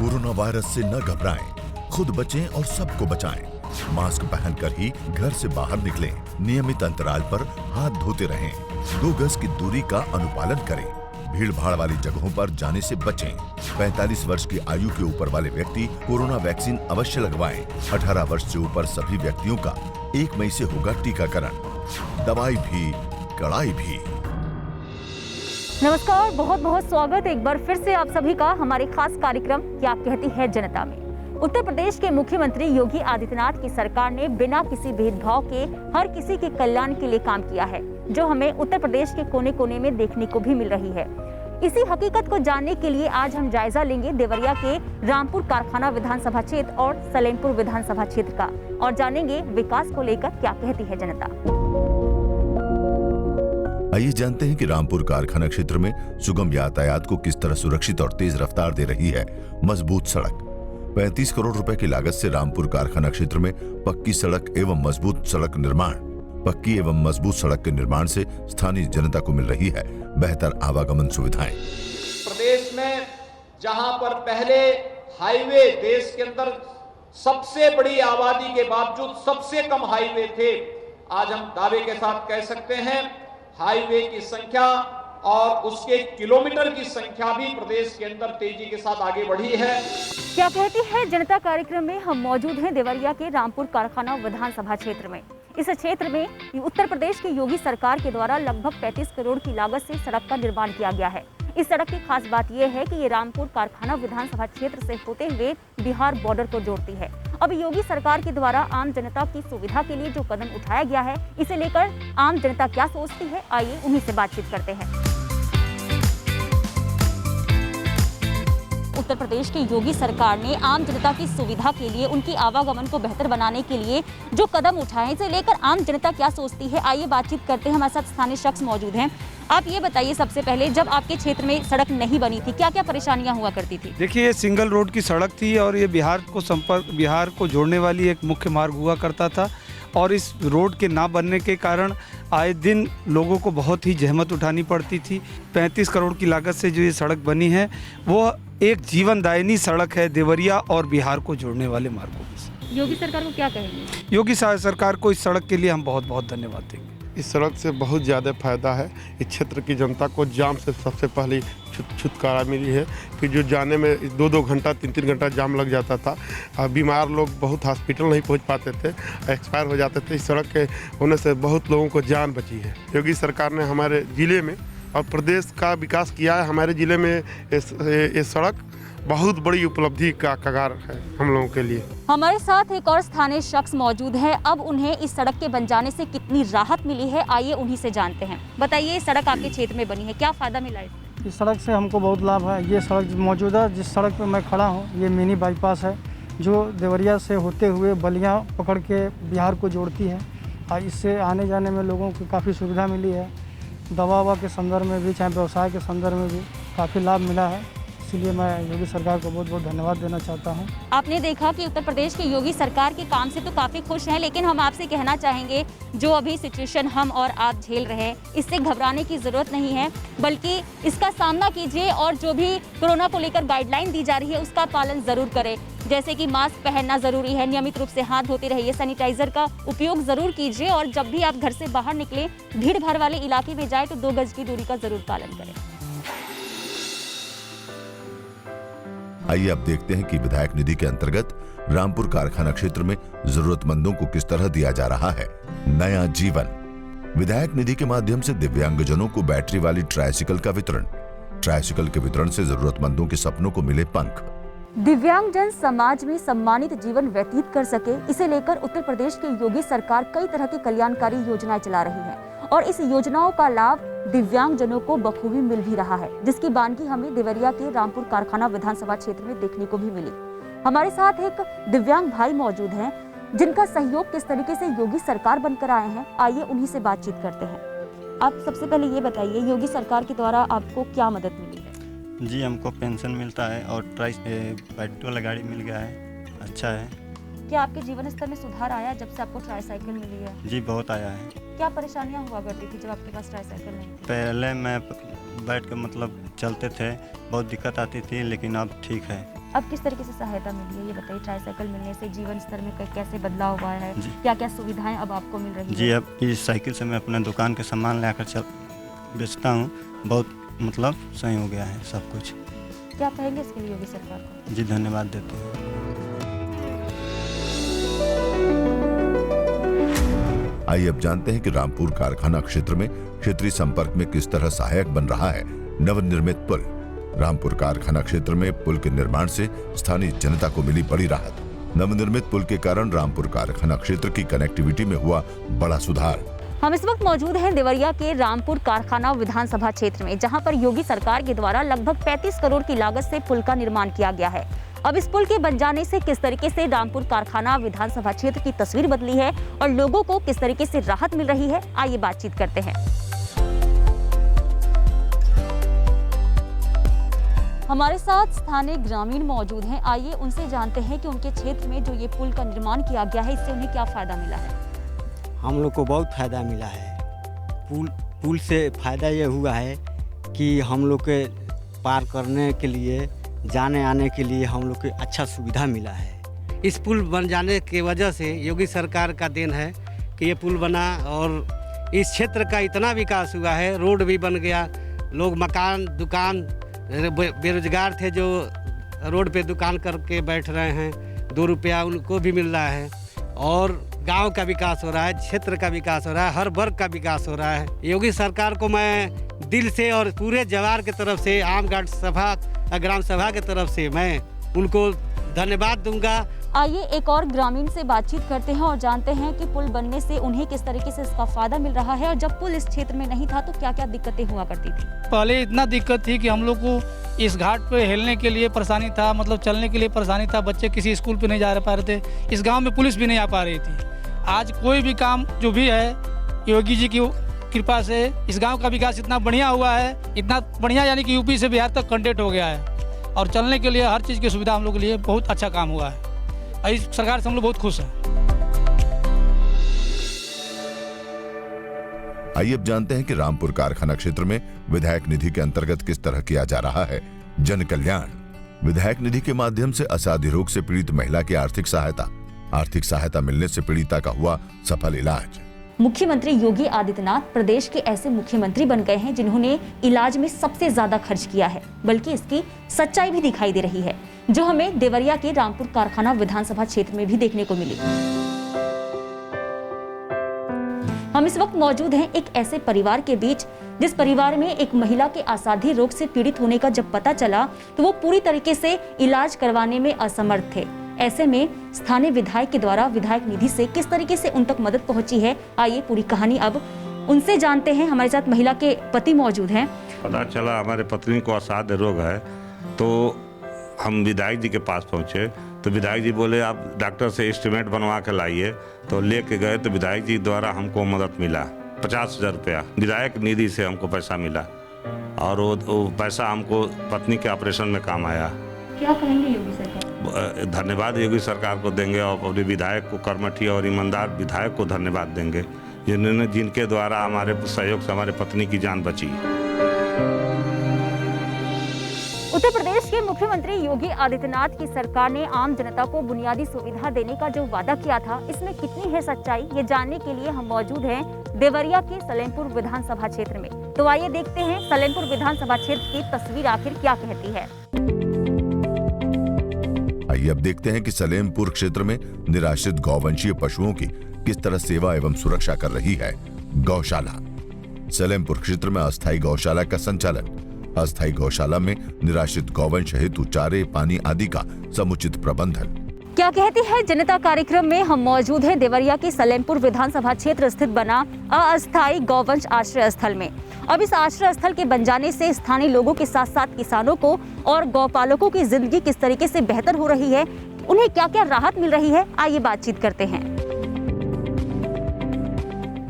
Corona virus से न घबराएं, खुद बचें और सबको बचाएं। मास्क पहनकर ही घर से बाहर निकलें। नियमित अंतराल पर हाथ धोते रहें। 2 गज की दूरी का अनुपालन करें। भीड़ भाड़ वाली जगहों पर जाने से बचें। 45 वर्ष की आयु के ऊपर वाले व्यक्ति कोरोना वैक्सीन अवश्य लगवाएं। 18 वर्ष से ऊपर सभी व्यक्तियों का 1 मई से होगा टीकाकरण। दवाई भी, कड़ाई भी। नमस्कार, बहुत बहुत स्वागत एक बार फिर से आप सभी का हमारे खास कार्यक्रम क्या कहती है जनता में। उत्तर प्रदेश के मुख्यमंत्री योगी आदित्यनाथ की सरकार ने बिना किसी भेदभाव के हर किसी के कल्याण के लिए काम किया है, जो हमें उत्तर प्रदेश के कोने कोने में देखने को भी मिल रही है। इसी हकीकत को जानने के लिए आज हम जायजा लेंगे देवरिया के रामपुर कारखाना विधानसभा क्षेत्र और सलेमपुर विधानसभा क्षेत्र का, और जानेंगे विकास को लेकर क्या कहती है जनता। आइए जानते हैं कि रामपुर कारखाना क्षेत्र में सुगम यातायात को किस तरह सुरक्षित और तेज रफ्तार दे रही है मजबूत सड़क। 35 करोड़ रुपए की लागत से रामपुर कारखाना क्षेत्र में पक्की सड़क एवं मजबूत सड़क निर्माण। पक्की एवं मजबूत सड़क के निर्माण से स्थानीय जनता को मिल रही है बेहतर आवागमन सुविधाएं। प्रदेश में जहां पर पहले हाईवे देश के अंदर सबसे बड़ी आबादी के बावजूद सबसे कम हाईवे थे, आज हम दावे के साथ कह सकते हैं हाईवे की संख्या और उसके किलोमीटर की संख्या भी प्रदेश के अंदर तेजी के साथ आगे बढ़ी है। क्या कहती है जनता कार्यक्रम में हम मौजूद हैं देवरिया के रामपुर कारखाना विधानसभा क्षेत्र में। इस क्षेत्र में उत्तर प्रदेश की योगी सरकार के द्वारा लगभग 35 करोड़ की लागत से सड़क का निर्माण किया गया है। इस सड़क की खास बात यह है कि ये रामपुर कारखाना विधानसभा क्षेत्र से होते हुए बिहार बॉर्डर को जोड़ती है। अब योगी सरकार के द्वारा आम जनता की सुविधा के लिए जो कदम उठाया गया है, इसे लेकर आम जनता क्या सोचती है, आइए उन्हीं से बातचीत करते हैं। उत्तर प्रदेश की योगी सरकार ने आम जनता की सुविधा के लिए, उनकी आवागमन को बेहतर बनाने के लिए जो कदम उठाए हैं, इसे लेकर आम जनता क्या सोचती है, आइए बातचीत करते हैं। हमारे साथ स्थानीय शख्स मौजूद हैं। आप ये बताइए, सबसे पहले जब आपके क्षेत्र में सड़क नहीं बनी थी, क्या क्या परेशानियां हुआ करती थी? देखिए, ये सिंगल रोड की सड़क थी और ये बिहार को जोड़ने वाली एक मुख्य मार्ग हुआ करता था, और इस रोड के ना बनने के कारण आए दिन लोगों को बहुत ही जहमत उठानी पड़ती थी। 35 करोड़ की लागत से जो ये सड़क बनी है वो एक जीवनदायिनी सड़क है देवरिया और बिहार को जोड़ने वाले मार्गों में। योगी सरकार को क्या कहेंगे? योगी सरकार को इस सड़क के लिए हम बहुत बहुत धन्यवाद देंगे। इस सड़क से बहुत ज़्यादा फ़ायदा है। इस क्षेत्र की जनता को जाम से सबसे पहले छुटकारा मिली है। फिर जो जाने में 2-2 घंटा 3-3 घंटा जाम लग जाता था, बीमार लोग बहुत हॉस्पिटल नहीं पहुंच पाते थे, एक्सपायर हो जाते थे। इस सड़क के होने से बहुत लोगों को जान बची है। योगी सरकार ने हमारे ज़िले में और प्रदेश का विकास किया है। हमारे ज़िले में ये सड़क बहुत बड़ी उपलब्धि का कगार है हम लोगों के लिए। हमारे साथ एक और स्थानीय शख्स मौजूद है। अब उन्हें इस सड़क के बन जाने से कितनी राहत मिली है, आइए उन्हीं से जानते हैं। बताइए, सड़क आपके क्षेत्र में बनी है, क्या फायदा मिला है? इस सड़क से हमको बहुत लाभ है। ये सड़क मौजूदा जिस सड़क पर मैं खड़ा हूँ, ये मिनी बाईपास है जो देवरिया से होते हुए बलिया पकड़ के बिहार को जोड़ती है, और इससे आने जाने में लोगों को काफ़ी सुविधा मिली है। दवा के संदर्भ में भी, चाहे व्यवसाय के संदर्भ में भी काफ़ी लाभ मिला है। इसलिए मैं योगी सरकार को बहुत बहुत धन्यवाद देना चाहता हूं। आपने देखा कि उत्तर प्रदेश की योगी सरकार के काम से तो काफ़ी खुश हैं, लेकिन हम आपसे कहना चाहेंगे जो अभी सिचुएशन हम और आप झेल रहे हैं, इससे घबराने की ज़रूरत नहीं है, बल्कि इसका सामना कीजिए और जो भी कोरोना को लेकर गाइडलाइन दी जा रही है उसका पालन ज़रूर करें। जैसे कि मास्क पहनना ज़रूरी है, नियमित रूप से हाथ धोते रहिए, सैनिटाइजर का उपयोग ज़रूर कीजिए, और जब भी आप घर से बाहर निकलें, भीड़ भाड़ वाले इलाके में जाए तो 2 गज की दूरी का ज़रूर पालन करें। आइए अब देखते हैं कि विधायक निधि के अंतर्गत रामपुर कारखाना क्षेत्र में जरूरतमंदों को किस तरह दिया जा रहा है नया जीवन। विधायक निधि के माध्यम से दिव्यांगजनों को बैटरी वाली ट्राइसिकल का वितरण। ट्राइसिकल के वितरण से जरूरतमंदों के सपनों को मिले पंख। दिव्यांगजन समाज में सम्मानित जीवन व्यतीत कर सके, इसे लेकर उत्तर प्रदेश की योगी सरकार कई तरह की कल्याणकारी योजनाएं चला रही है, और इस योजनाओं का लाभ दिव्यांगजनों को बखूबी मिल भी रहा है, जिसकी बानगी हमें देवरिया के रामपुर कारखाना विधानसभा क्षेत्र में देखने को भी मिली। हमारे साथ एक दिव्यांग भाई मौजूद हैं, जिनका सहयोग किस तरीके से योगी सरकार बनकर आए हैं, आइए उन्हीं से बातचीत करते हैं। आप सबसे पहले ये बताइए, योगी सरकार के द्वारा आपको क्या मदद मिली है? जी, हमको पेंशन मिलता है और बैटरी वाला गाड़ी मिल गया है, अच्छा है। क्या आपके जीवन स्तर में सुधार आया जब से आपको ट्राईसाइकिल मिली है? जी, बहुत आया है। क्या परेशानियां हुआ करती थी जब आपके पास ट्राईसाइकिल नहीं? पहले मैं बैठ के मतलब चलते थे, बहुत दिक्कत आती थी, लेकिन अब ठीक है। अब किस तरीके से सहायता मिली है ये बताइए, ट्राईसाइकिल मिलने से जीवन स्तर में कैसे बदलाव हुआ है, जी। क्या क्या सुविधाएं अब आपको मिल रही जी है? अब इस साइकिल से मैं अपने दुकान के सामान लाकर बेचता हूँ। बहुत मतलब सही हो गया है सब कुछ। क्या कहेंगे इसके लिए योगी सरकार को? जी धन्यवाद देते हैं। आइए अब जानते हैं कि रामपुर कारखाना क्षेत्र में क्षेत्रीय संपर्क में किस तरह सहायक बन रहा है नवनिर्मित पुल। रामपुर कारखाना क्षेत्र में पुल के निर्माण से स्थानीय जनता को मिली बड़ी राहत। नवनिर्मित पुल के कारण रामपुर कारखाना क्षेत्र की कनेक्टिविटी में हुआ बड़ा सुधार। हम इस वक्त मौजूद हैं देवरिया के रामपुर कारखाना विधानसभा क्षेत्र में, जहां पर योगी सरकार के द्वारा लगभग 35 करोड़ की लागत से पुल का निर्माण किया गया है। अब इस पुल के बन जाने से किस तरीके से रामपुर कारखाना विधानसभा क्षेत्र की तस्वीर बदली है और लोगों को किस तरीके से राहत मिल रही है, आइए बातचीत करते हैं। हमारे साथ स्थानीय ग्रामीण मौजूद हैं, आइए उनसे जानते हैं कि उनके क्षेत्र में जो ये पुल का निर्माण किया गया है इससे उन्हें क्या फायदा मिला है। हम लोग को बहुत फ़ायदा मिला है। पुल से फ़ायदा ये हुआ है कि हम लोग के पार करने के लिए, जाने आने के लिए हम लोग को अच्छा सुविधा मिला है। इस पुल बन जाने की वजह से योगी सरकार का देन है कि ये पुल बना और इस क्षेत्र का इतना विकास हुआ है। रोड भी बन गया, लोग मकान दुकान बेरोजगार थे जो रोड पे दुकान करके बैठ रहे हैं, 2 रुपया उनको भी मिल रहा है। और गांव का विकास हो रहा है, क्षेत्र का विकास हो रहा है, हर वर्ग का विकास हो रहा है। योगी सरकार को मैं दिल से और पूरे जवार की तरफ से, आमगढ़ सभा ग्राम सभा की तरफ से मैं उनको धन्यवाद दूंगा। आइए एक और ग्रामीण से बातचीत करते हैं और जानते हैं कि पुल बनने से उन्हें किस तरीके से इसका फायदा मिल रहा है और जब पुल इस क्षेत्र में नहीं था तो क्या क्या दिक्कतें हुआ करती थी। पहले इतना दिक्कत थी कि हम लोग को इस घाट पे हिलने के लिए परेशानी था, मतलब चलने के लिए परेशानी था। बच्चे किसी स्कूल पे नहीं जा पा रहे थे, इस गांव में पुलिस भी नहीं आ पा रही थी। आज कोई भी काम जो भी है योगी जी की कृपा से इस गांव का विकास इतना बढ़िया हुआ है, इतना बढ़िया यानी कि यूपी से बिहार तक कनेक्ट हो गया है और चलने के लिए हर चीज़ की सुविधा हम लोग के लिए बहुत अच्छा काम हुआ है। इस सरकार से हम लोग बहुत खुश हैं। आइए अब जानते हैं कि रामपुर कारखाना क्षेत्र में विधायक निधि के अंतर्गत किस तरह किया जा रहा है जन कल्याण। विधायक निधि के माध्यम से असाध्य रोग से पीड़ित महिला की आर्थिक सहायता मिलने से पीड़िता का हुआ सफल इलाज। मुख्यमंत्री योगी आदित्यनाथ प्रदेश के ऐसे मुख्यमंत्री बन गए हैं जिन्होंने इलाज में सबसे ज्यादा खर्च किया है, बल्कि इसकी सच्चाई भी दिखाई दे रही है, जो हमें देवरिया के रामपुर कारखाना विधानसभा क्षेत्र में भी देखने को मिली। हम इस वक्त मौजूद हैं एक ऐसे परिवार के बीच जिस परिवार में एक महिला के असाध्य रोग से पीड़ित होने का जब पता चला तो वो पूरी तरीके से इलाज करवाने में असमर्थ थे। ऐसे में स्थानीय विधायक के द्वारा विधायक निधि से किस तरीके से उन तक मदद पहुंची है, आइए पूरी कहानी अब उनसे जानते हैं। हमारे साथ महिला के पति मौजूद हैं। पता चला हमारे पत्नी को असाध्य रोग है तो हम विधायक जी के पास पहुंचे तो विधायक जी बोले आप डॉक्टर से एस्टिमेट बनवा के लाइए, तो लेके गए तो विधायक जी द्वारा हमको मदद मिला 50,000 रुपया विधायक निधि से हमको पैसा मिला और वो पैसा हमको पत्नी के ऑपरेशन में काम आया। क्या कहेंगे योगी सरकार? धन्यवाद योगी सरकार को देंगे और अपने विधायक को, कर्मठी और ईमानदार विधायक को धन्यवाद देंगे जिनके द्वारा हमारे सहयोग से हमारे पत्नी की जान बची। उत्तर प्रदेश के मुख्यमंत्री योगी आदित्यनाथ की सरकार ने आम जनता को बुनियादी सुविधा देने का जो वादा किया था, इसमें कितनी है सच्चाई, ये जानने के लिए हम मौजूद हैं देवरिया के सलेमपुर विधानसभा क्षेत्र में। तो आइए देखते हैं सलेमपुर विधानसभा क्षेत्र की तस्वीर आखिर क्या कहती है। आइए अब देखते हैं कि सलेमपुर क्षेत्र में निराश्रित गौवंशीय पशुओं की किस तरह सेवा एवं सुरक्षा कर रही है गौशाला। सलेमपुर क्षेत्र में अस्थायी गौशाला का संचालन। अस्थायी गौशाला में निराश्रित गौवंश हेतु चारे, पानी आदि का समुचित प्रबंधन। क्या कहती है जनता कार्यक्रम में हम मौजूद हैं देवरिया के सलेमपुर विधानसभा क्षेत्र स्थित बना अस्थायी गौवंश आश्रय स्थल में। अब इस आश्रय स्थल के बन जाने से स्थानीय लोगों के साथ साथ किसानों को और गौपालकों की जिंदगी किस तरीके से बेहतर हो रही है, उन्हें क्या क्या राहत मिल रही है, आइए बातचीत करते हैं।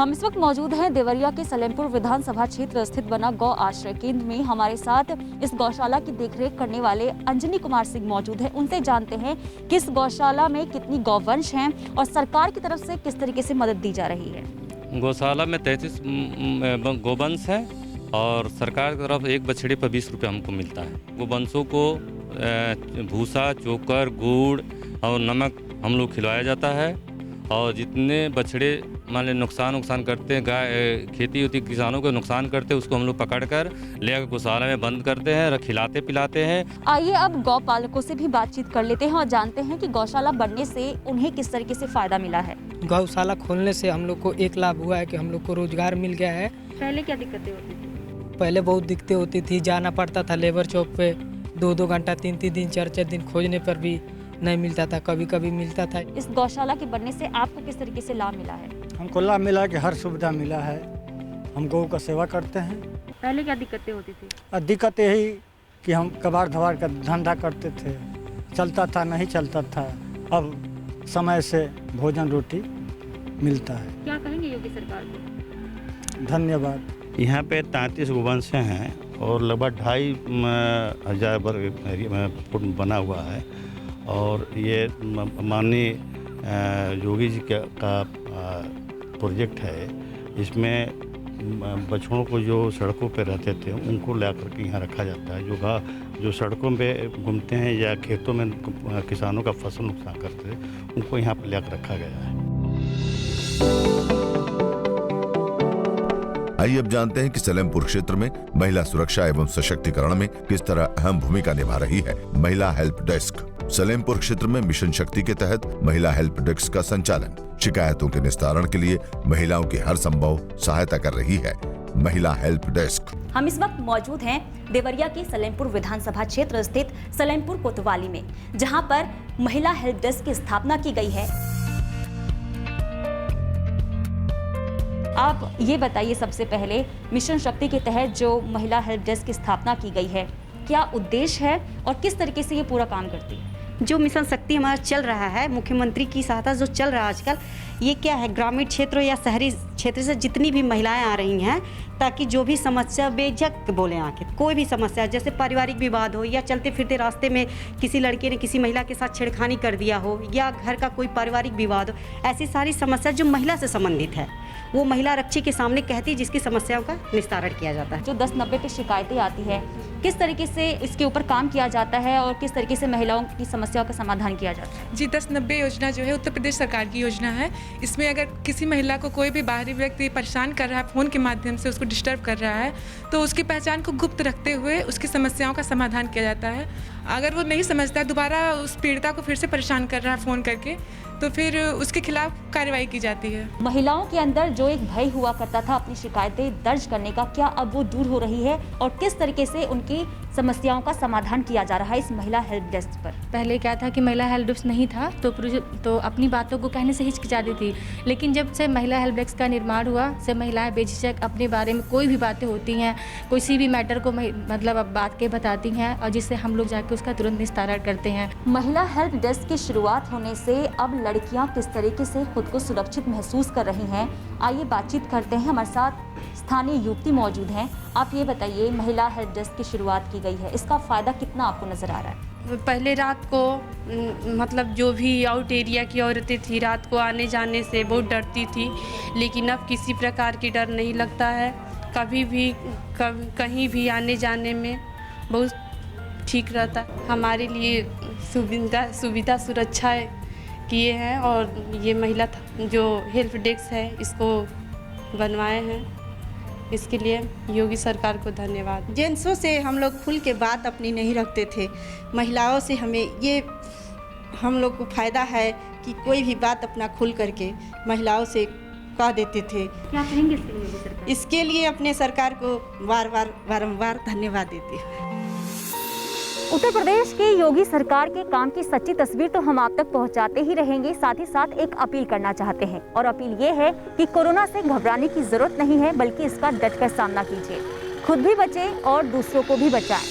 हम इस वक्त मौजूद हैं देवरिया के सलेमपुर विधानसभा क्षेत्र स्थित बना गौ आश्रय केंद्र में। हमारे साथ इस गौशाला की देखरेख करने वाले अंजनी कुमार सिंह मौजूद हैं। उनसे जानते हैं कि इस गौशाला में कितनी गौवंश हैं और सरकार की तरफ से किस तरीके से मदद दी जा रही है। गौशाला में 33 गौवंश है और सरकार की तरफ एक बछड़े पर 20 रुपये हमको मिलता है। गौवंशों को भूसा, चोकर, गुड़ और नमक हम लोग खिलवाया जाता है। और जितने बछड़े मान लें नुकसान करते हैं, गाय खेती होती किसानों को नुकसान करते हैं, उसको हम लोग पकड़ कर ले आकर गौशाला में बंद करते हैं, खिलाते पिलाते हैं। आइए अब गौ पालकों से भी बातचीत कर लेते हैं और जानते हैं कि गौशाला बनने से उन्हें किस तरीके से फायदा मिला है। गौशाला खोलने से हम लोग को एक लाभ हुआ है कि हम लोग को रोजगार मिल गया है। पहले क्या दिक्कतें होती थी? पहले बहुत दिक्कतें होती थी, जाना पड़ता था लेबर चौक पे 2-2 घंटा 3-3 दिन 4-4 दिन खोजने पर भी नहीं मिलता था, कभी कभी मिलता था। इस गौशाला के बनने से आपको किस तरीके से लाभ मिला है? हमको लाभ मिला कि हर सुविधा मिला है, हम गौ का सेवा करते हैं। पहले क्या दिक्कतें होती थी? दिक्कत यही कि हम कबाड़ धबाड़ का धंधा करते थे, चलता था नहीं चलता था, अब समय से भोजन रोटी मिलता है। क्या कहेंगे योगी सरकार को? धन्यवाद। यहाँ पे 33 गोवंश हैं और लगभग 2,500 वर्ग फुट बना हुआ है। और ये माननीय योगी जी का प्रोजेक्ट है। इसमें बछड़ों को जो सड़कों पे रहते थे उनको ला करके यहाँ रखा जाता है। जो सड़कों पे घूमते हैं या खेतों में किसानों का फसल नुकसान करते थे, उनको यहाँ पर ला कर रखा गया है। आइए अब जानते हैं कि सलेमपुर क्षेत्र में महिला सुरक्षा एवं सशक्तिकरण में किस तरह अहम भूमिका निभा रही है महिला हेल्प डेस्क। सलेमपुर क्षेत्र में मिशन शक्ति के तहत महिला हेल्प डेस्क का संचालन, शिकायतों के निस्तारण के लिए महिलाओं की हर संभव सहायता कर रही है महिला हेल्प डेस्क। हम इस वक्त मौजूद हैं देवरिया के सलेमपुर विधानसभा क्षेत्र स्थित सलेमपुर कोतवाली में, जहां पर महिला हेल्प डेस्क की स्थापना की गई है। आप ये बताइए सबसे पहले, मिशन शक्ति के तहत जो महिला हेल्प डेस्क की स्थापना की गई है, क्या उद्देश्य है और किस तरीके से ये पूरा काम करती है? जो मिशन शक्ति हमारा चल रहा है, मुख्यमंत्री की सहायता जो चल रहा है आजकल, ये क्या है, ग्रामीण क्षेत्रों या शहरी क्षेत्र से जितनी भी महिलाएं आ रही हैं, ताकि जो भी समस्या बेझक बोले आके, कोई भी समस्या जैसे पारिवारिक विवाद हो या चलते फिरते रास्ते में किसी लड़के ने किसी महिला के साथ छेड़खानी कर दिया हो या घर का कोई पारिवारिक विवाद हो, ऐसी सारी समस्या जो महिला से संबंधित है वो महिला रक्षी के सामने कहती है, जिसकी समस्याओं का निस्तारण किया जाता है। जो 1090 पे शिकायतें आती है, किस तरीके से इसके ऊपर काम किया जाता है और किस तरीके से महिलाओं की समस्याओं का समाधान किया जाता है? जी, 1090 योजना जो है उत्तर प्रदेश सरकार की योजना है। इसमें अगर किसी महिला को कोई भी बाहरी व्यक्ति परेशान कर रहा है, फ़ोन के माध्यम से उसको डिस्टर्ब कर रहा है, तो उसकी पहचान को गुप्त रखते हुए उसकी समस्याओं का समाधान किया जाता है। अगर वो नहीं समझता, दोबारा उस पीड़िता को फिर से परेशान कर रहा है फ़ोन करके, तो फिर उसके खिलाफ कार्रवाई की जाती है। महिलाओं के अंदर जो एक भय हुआ करता था अपनी शिकायतें दर्ज करने का, क्या अब वो दूर हो रही है और किस तरीके से उनकी समस्याओं का समाधान किया जा रहा है इस महिला हेल्प डेस्क पर? पहले क्या था कि महिला हेल्प डेस्क नहीं था तो अपनी बातों को कहने से हिचकिचाती थी, लेकिन जब से महिला हेल्प डेस्क का निर्माण हुआ से महिलाएं बेझिझक अपने बारे में कोई भी बातें होती हैं, किसी भी मैटर को मतलब अब बात के बताती हैं और जिससे हम लोग जाके उसका तुरंत निस्तारण करते हैं। महिला हेल्प डेस्क की शुरुआत होने से अब लड़कियां किस तरीके से खुद को सुरक्षित महसूस कर रही हैं, आइए बातचीत करते हैं। हमारे साथ स्थानीय युवती मौजूद हैं। आप ये बताइए, महिला हेल्प डेस्क की शुरुआत की गई है, इसका फ़ायदा कितना आपको नज़र आ रहा है? पहले रात को मतलब जो भी आउट एरिया की औरतें थी, रात को आने जाने से बहुत डरती थी, लेकिन अब किसी प्रकार की डर नहीं लगता है। कभी भी कहीं भी आने जाने में बहुत ठीक रहता। हमारे लिए सुविधा सुरक्षा किए हैं और ये महिला जो हेल्प डेस्क है इसको बनवाए हैं, इसके लिए योगी सरकार को धन्यवाद। जेंट्सों से हम लोग खुल के बात अपनी नहीं रखते थे, महिलाओं से हमें ये हम लोग को फ़ायदा है कि कोई भी बात अपना खुल करके महिलाओं से कह देते थे। क्या कहेंगे इसके लिए योगी सरकार? इसके लिए अपने सरकार को बारंबार धन्यवाद देते हैं। उत्तर प्रदेश की योगी सरकार के काम की सच्ची तस्वीर तो हम आप तक पहुंचाते ही रहेंगे, साथ ही साथ एक अपील करना चाहते हैं और अपील ये है कि कोरोना से घबराने की जरूरत नहीं है, बल्कि इसका डटकर सामना कीजिए। खुद भी बचें और दूसरों को भी बचाएं।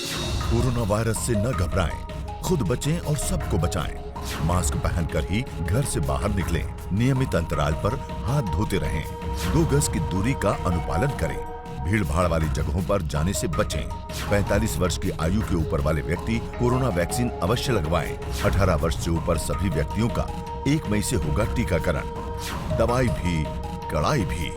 कोरोना वायरस से न घबराएं, खुद बचें और सबको बचाएं। मास्क पहनकर ही घर से बाहर निकलें, नियमित अंतराल पर हाथ धोते रहें, 2 गज की दूरी का अनुपालन करें, भीड़ भाड़ वाली जगहों पर जाने से बचें। 45 वर्ष की आयु के ऊपर वाले व्यक्ति कोरोना वैक्सीन अवश्य लगवाएं। 18 वर्ष से ऊपर सभी व्यक्तियों का 1 मई से होगा टीकाकरण। दवाई भी, कड़ाई भी।